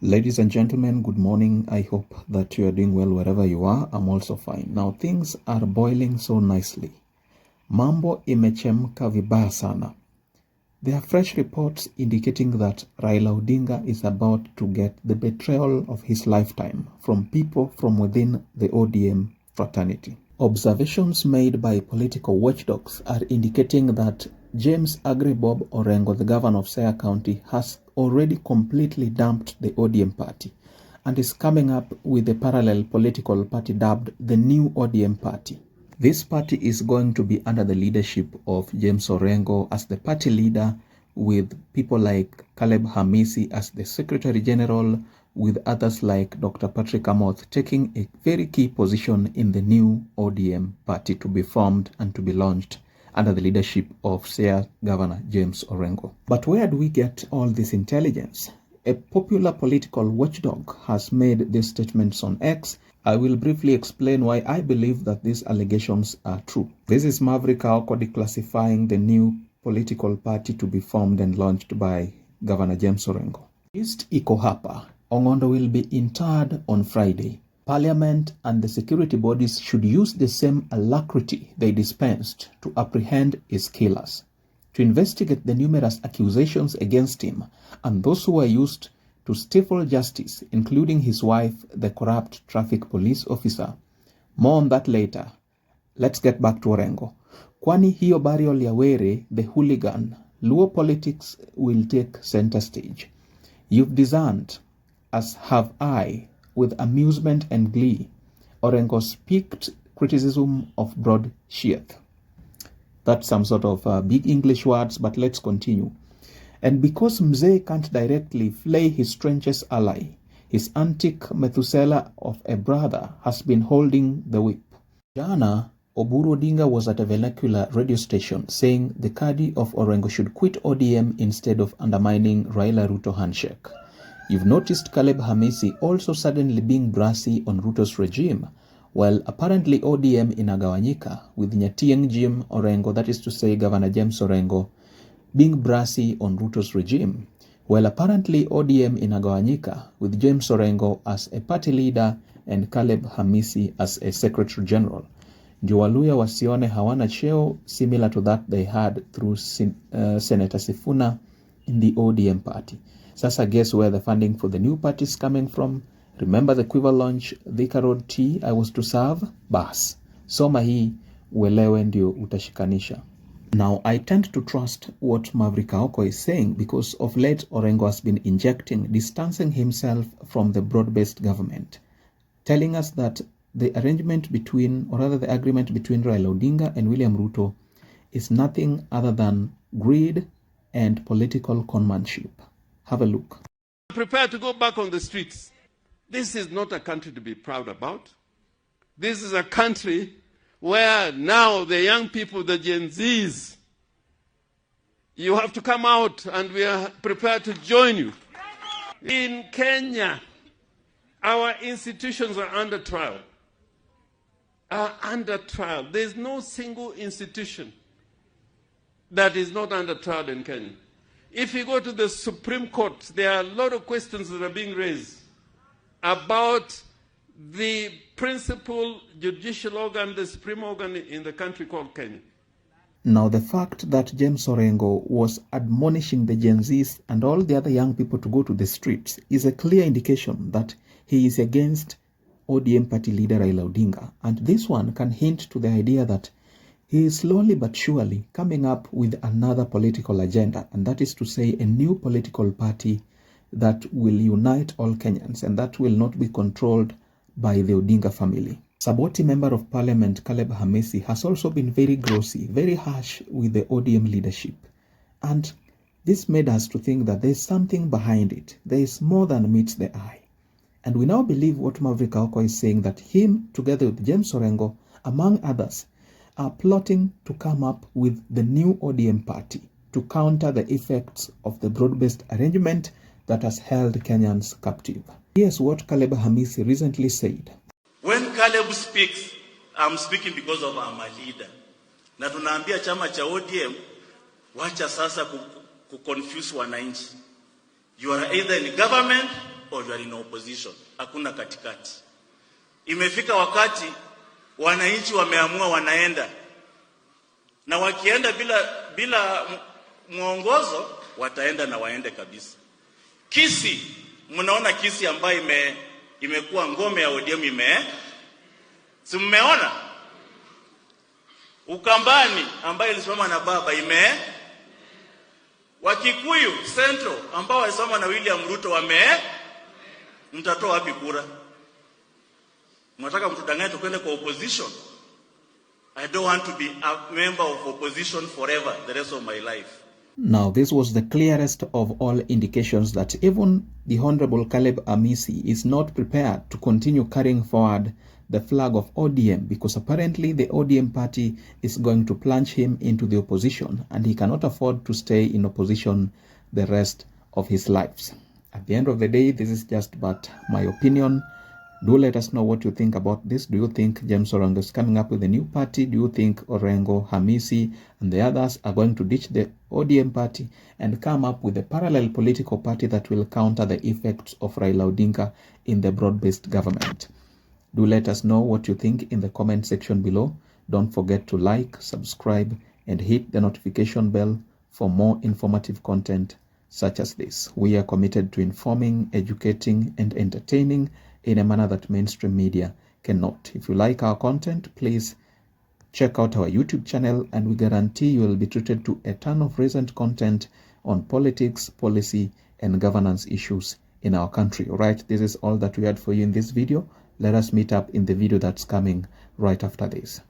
Ladies and gentlemen, good morning. I hope that you are doing well wherever you are. I'm also fine. Now things are boiling so nicely. Mambo imechemka vibaya sana. There are fresh reports indicating that Raila Odinga is about to get the betrayal of his lifetime from people from within the ODM fraternity. Observations made by political watchdogs are indicating that James Agribob Orengo, the governor of Siaya County, has already completely dumped the ODM party and is coming up with a parallel political party dubbed the New ODM Party. This party is going to be under the leadership of James Orengo as the party leader, with people like Caleb Hamisi as the Secretary General, with others like Dr. Patrick Amoth taking a very key position in the New ODM Party to be formed and to be launched under the leadership of Siaya Governor James Orengo. But where do we get all this intelligence? A popular political watchdog has made these statements on X. I will briefly explain why I believe that these allegations are true. This is Maverick Aoko declassifying the new political party to be formed and launched by Governor James Orengo. East iko hapa. Ong'ondo will be interred on Friday. Parliament and the security bodies should use the same alacrity they dispensed to apprehend his killers, to investigate the numerous accusations against him and those who were used to stifle justice, including his wife, the corrupt traffic police officer. More on that later. Let's get back to Orengo. Kwani hiyo burial ya Were, the hooligan, Luo politics will take center stage. You've discerned, as have I, with amusement and glee, Orengo's piqued criticism of broad sheath. That's some sort of big English words, but let's continue. And because Mzee can't directly flay his trenchest ally, his antic Methuselah of a brother has been holding the whip. Jana, Oburu Odinga was at a vernacular radio station saying the caddy of Orengo should quit ODM instead of undermining Raila Ruto handshake. You've noticed Caleb Hamisi also suddenly being brassy on Ruto's regime, while apparently ODM inagawanyika, with Nyatieng Jim Orengo, that is to say Governor James Orengo, being brassy on Ruto's regime, while apparently ODM inagawanyika, with James Orengo as a party leader and Caleb Hamisi as a secretary general. Ndio Waluya wasione hawana cheo similar to that they had through Senator Sifuna in the ODM party. Sasa guess where the funding for the new party is coming from? Remember the Quiver Launch, Thika Road tea I was to serve? Bas. Soma hii, uelewe ndio utashikanisha. Now, I tend to trust what Maverick Aoko is saying because of late Orengo has been distancing himself from the broad-based government, telling us that the agreement between Raila Odinga and William Ruto is nothing other than greed and political conmanship. Have a look. Prepare to go back on the streets. This is not a country to be proud about. This is a country where now the young people, the Gen Zs, you have to come out and we are prepared to join you. In Kenya, our institutions are under trial. There's no single institution that is not under trial in Kenya. If you go to the Supreme Court, there are a lot of questions that are being raised about the principal judicial organ, the supreme organ in the country called Kenya. Now, the fact that James Orengo was admonishing the Gen Zs and all the other young people to go to the streets is a clear indication that he is against ODM party leader Raila Odinga. And this one can hint to the idea that he is slowly but surely coming up with another political agenda, and that is to say a new political party that will unite all Kenyans and that will not be controlled by the Odinga family. Saboti Member of Parliament Caleb Hamisi has also been very grossy, very harsh with the ODM leadership. And this made us to think that there is something behind it. There is more than meets the eye. And we now believe what Maverick Aoko is saying, that him, together with James Orengo, among others, are plotting to come up with the new ODM party to counter the effects of the broad-based arrangement that has held Kenyans captive. Here's what Caleb Hamisi recently said. When Caleb speaks, I'm speaking because of I'm a leader. Na tunaambia chama cha ODM, wacha sasa kuconfuse wananchi. You are either in government or you are in opposition. Hakuna katikati. Imefika wakati wananchi wameamua wanaenda, na wakienda bila mwongozo wataenda na waende kabisa. Kisii, mnaona Kisii ambayo imekuwa ngome ya ODM si mmeona? Ukambani ambayo ilisimama na baba Wakikuyu Central ambao walisimama na William Ruto mtatoa wapi kura? Mnataka mtudanganye tukwende kwa opposition? I don't want to be a member of opposition forever, the rest of my life. Now, this was the clearest of all indications that even the Honorable Caleb Amisi is not prepared to continue carrying forward the flag of ODM, because apparently the ODM party is going to plunge him into the opposition, and he cannot afford to stay in opposition the rest of his life. At the end of the day, this is just but my opinion. Do let us know what you think about this. Do you think James Orengo is coming up with a new party? Do you think Orengo, Hamisi, and the others are going to ditch the ODM party and come up with a parallel political party that will counter the effects of Raila Odinga in the broad-based government? Do let us know what you think in the comment section below. Don't forget to like, subscribe, and hit the notification bell for more informative content such as this. We are committed to informing, educating, and entertaining in a manner that mainstream media cannot. If you like our content, please check out our YouTube channel, and we guarantee you will be treated to a ton of recent content on politics, policy, and governance issues in our country. All right, this is all that we had for you in this video. Let us meet up in the video that's coming right after this.